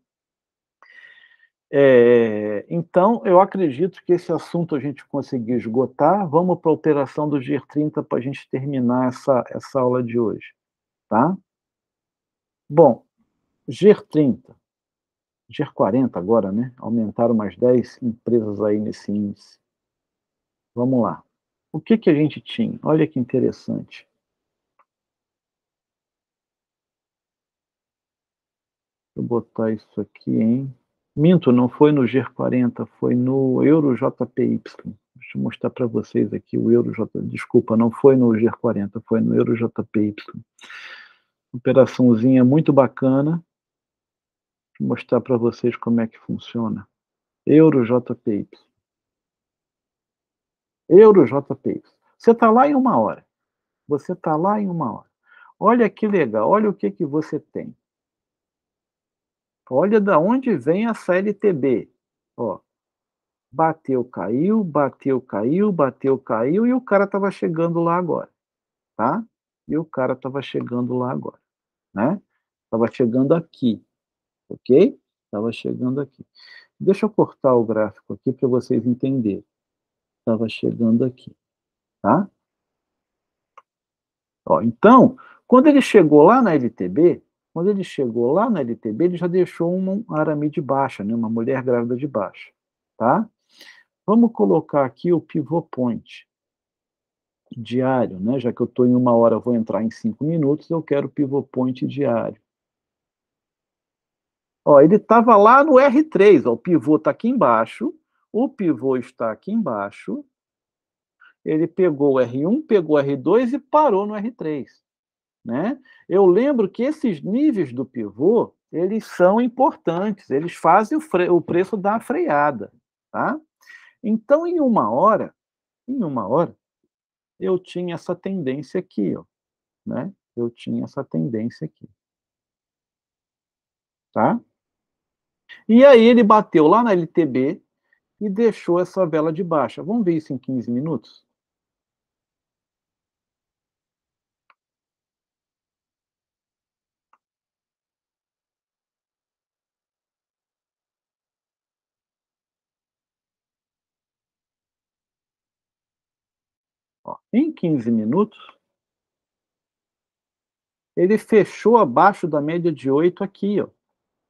Então, eu acredito que esse assunto a gente conseguiu esgotar. Vamos para a operação do GER30 para a gente terminar essa aula de hoje, tá? Bom, GER30, GER40 agora, né? Aumentaram mais 10 empresas aí nesse índice. Vamos lá. O que, que a gente tinha? Olha que interessante. Deixa eu botar isso aqui, hein? Minto, não foi no GER40, foi no EuroJPY. Deixa eu mostrar para vocês aqui o EuroJPY. Desculpa, não foi no GER40, foi no EuroJPY. Operaçãozinha muito bacana. Vou mostrar para vocês como é que funciona. EuroJPY. EuroJPY. Você está lá em 1 hora. Você está lá em 1 hora. Olha que legal, olha o que, que você tem. Olha da onde vem essa LTB. Ó, bateu, caiu, bateu, caiu, bateu, caiu, e o cara estava chegando lá agora, tá? E o cara estava chegando lá agora, né? Estava chegando aqui, ok? Estava chegando aqui. Deixa eu cortar o gráfico aqui para vocês entenderem. Estava chegando aqui. tá? Ó, então, quando ele chegou lá na LTB, ele já deixou uma aramide baixa, né, uma mulher grávida de baixa, tá? Vamos colocar aqui o pivô point diário, né, já que eu estou em 1 hora, vou entrar em 5 minutos, eu quero pivô point diário. Ó, ele estava lá no R3, ó, o pivô está aqui embaixo, o pivô está aqui embaixo, ele pegou o R1, pegou o R2 e parou no R3, né? Eu lembro que esses níveis do pivô, eles são importantes, eles fazem o preço dar freada, tá? Então, em uma hora, eu tinha essa tendência aqui, ó, né? Eu tinha essa tendência aqui, tá? E aí ele bateu lá na LTB e deixou essa vela de baixa. Vamos ver isso em 15 minutos? Ó, em 15 minutos, ele fechou abaixo da média de 8 aqui, ó,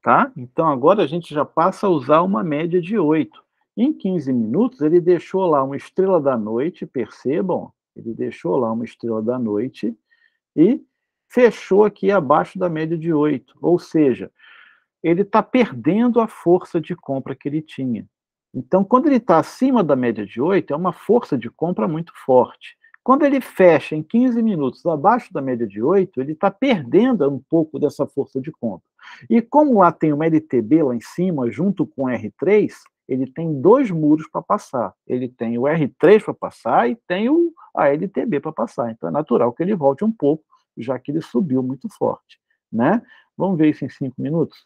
tá? Então agora a gente já passa a usar uma média de 8. Em 15 minutos, ele deixou lá uma estrela da noite, percebam, ele deixou lá uma estrela da noite e fechou aqui abaixo da média de 8. Ou seja, ele está perdendo a força de compra que ele tinha. Então, quando ele está acima da média de 8, é uma força de compra muito forte. Quando ele fecha em 15 minutos abaixo da média de 8, ele está perdendo um pouco dessa força de compra. E como lá tem uma LTB lá em cima, junto com o R3, ele tem dois muros para passar. Ele tem o R3 para passar e tem a LTB para passar. Então é natural que ele volte um pouco, já que ele subiu muito forte, né? Vamos ver isso em 5 minutos?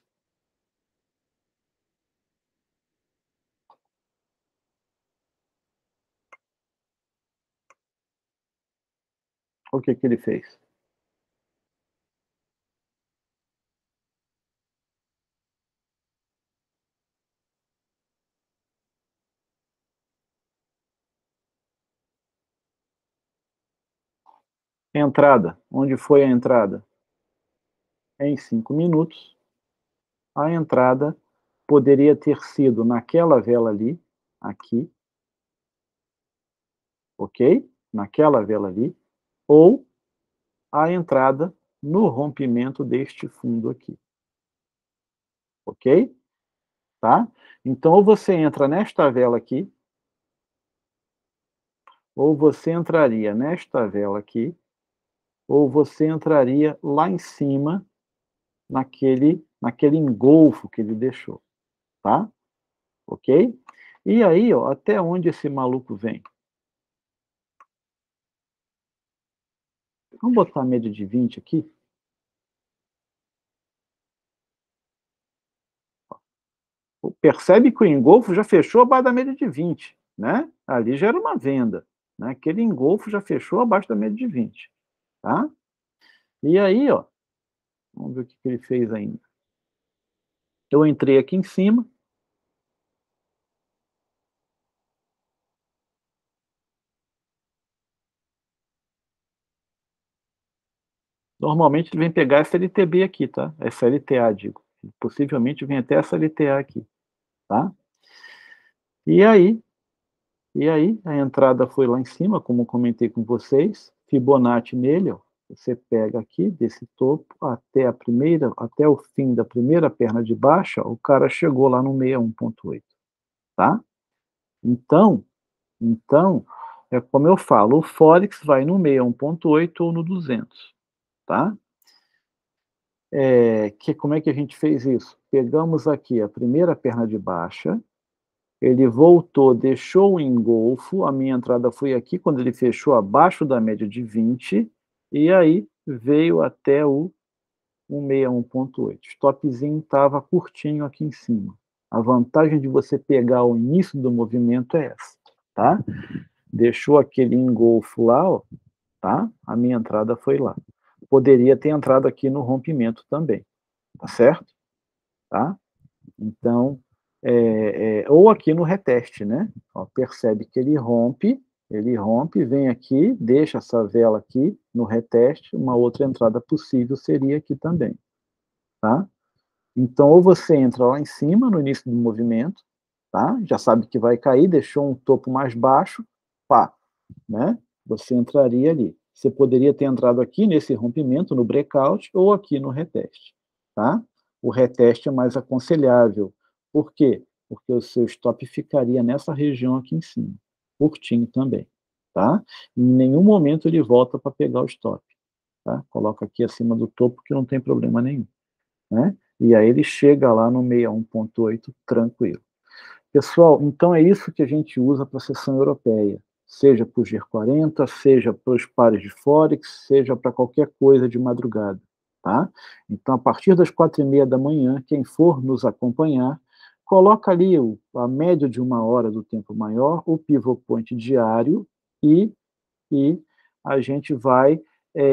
O que que ele fez? Entrada. Onde foi a entrada? Em 5 minutos. A entrada poderia ter sido naquela vela ali, aqui, ok? Naquela vela ali, ou a entrada no rompimento deste fundo aqui, ok? Tá? Então, ou você entra nesta vela aqui, ou você entraria nesta vela aqui, ou você entraria lá em cima, naquele engolfo que ele deixou, tá? Ok? E aí, ó, até onde esse maluco vem? Vamos botar a média de 20 aqui? Percebe que o engolfo já fechou abaixo da média de 20, né? Ali já era uma venda, né? Aquele engolfo já fechou abaixo da média de 20, tá? E aí, ó, vamos ver o que ele fez ainda. Eu entrei aqui em cima. Normalmente ele vem pegar essa LTB aqui, tá? Essa LTA, digo. Possivelmente vem até essa LTA aqui, tá? E aí, a entrada foi lá em cima, como comentei com vocês, Fibonacci nele, ó, você pega aqui desse topo até o fim da primeira perna de baixa, o cara chegou lá no 61,8, tá? Então, então, é como eu falo, o Forex vai no 61,8 ou no 200, tá? Como é que a gente fez isso? Pegamos aqui a primeira perna de baixa, ele voltou, deixou o engolfo, a minha entrada foi aqui, quando ele fechou abaixo da média de 20, e aí veio até o 161,8. Stopzinho estava curtinho aqui em cima. A vantagem de você pegar o início do movimento é essa, tá? Deixou aquele engolfo lá, ó, tá? A minha entrada foi lá. Poderia ter entrado aqui no rompimento também, tá certo? Tá? Então, ou aqui no reteste, né? Ó, percebe que ele rompe, Ele rompe, vem aqui, deixa essa vela aqui no reteste, uma outra entrada possível seria aqui também, tá? Então, ou você entra lá em cima, no início do movimento, tá? Já sabe que vai cair, deixou um topo mais baixo, pá, né? Você entraria ali. Você poderia ter entrado aqui nesse rompimento, no breakout, ou aqui no reteste, tá? O reteste é mais aconselhável. Por quê? Porque o seu stop ficaria nessa região aqui em cima, curtinho também, tá? Em nenhum momento ele volta para pegar o stop, tá? Coloca aqui acima do topo que não tem problema nenhum, né? E aí ele chega lá no 61.8 tranquilo. Pessoal, então é isso que a gente usa para a sessão europeia, seja para o GIR40, seja para os pares de Forex, seja para qualquer coisa de madrugada, tá? Então, a partir das 4h30 da manhã, quem for nos acompanhar, coloca ali a média de 1 hora do tempo maior, o pivot point diário, e a gente vai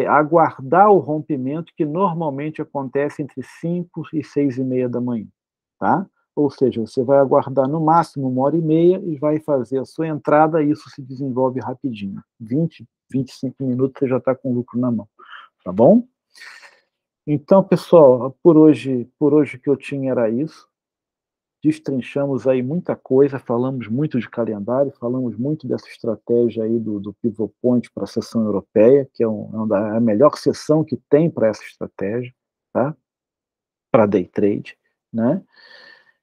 aguardar o rompimento, que normalmente acontece entre 5 e 6h30 da manhã, tá? Ou seja, você vai aguardar no máximo 1h30 e vai fazer a sua entrada, e isso se desenvolve rapidinho. 20, 25 minutos você já está com o lucro na mão, tá bom? Então, pessoal, por hoje o que eu tinha era isso. Destrinchamos aí muita coisa, falamos muito de calendário, falamos muito dessa estratégia aí do pivot point para a sessão europeia, que é a melhor sessão que tem para essa estratégia, tá? Para day trade, né?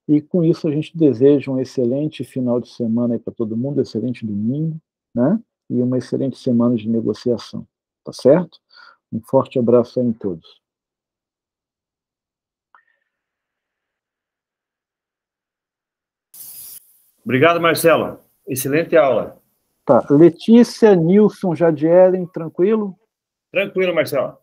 E com isso a gente deseja um excelente final de semana aí para todo mundo, excelente domingo, né? E uma excelente semana de negociação, tá certo? Um forte abraço aí em todos. Obrigado, Marcelo. Excelente aula. Tá, Letícia, Nilson, Jadielen, tranquilo? Tranquilo, Marcelo.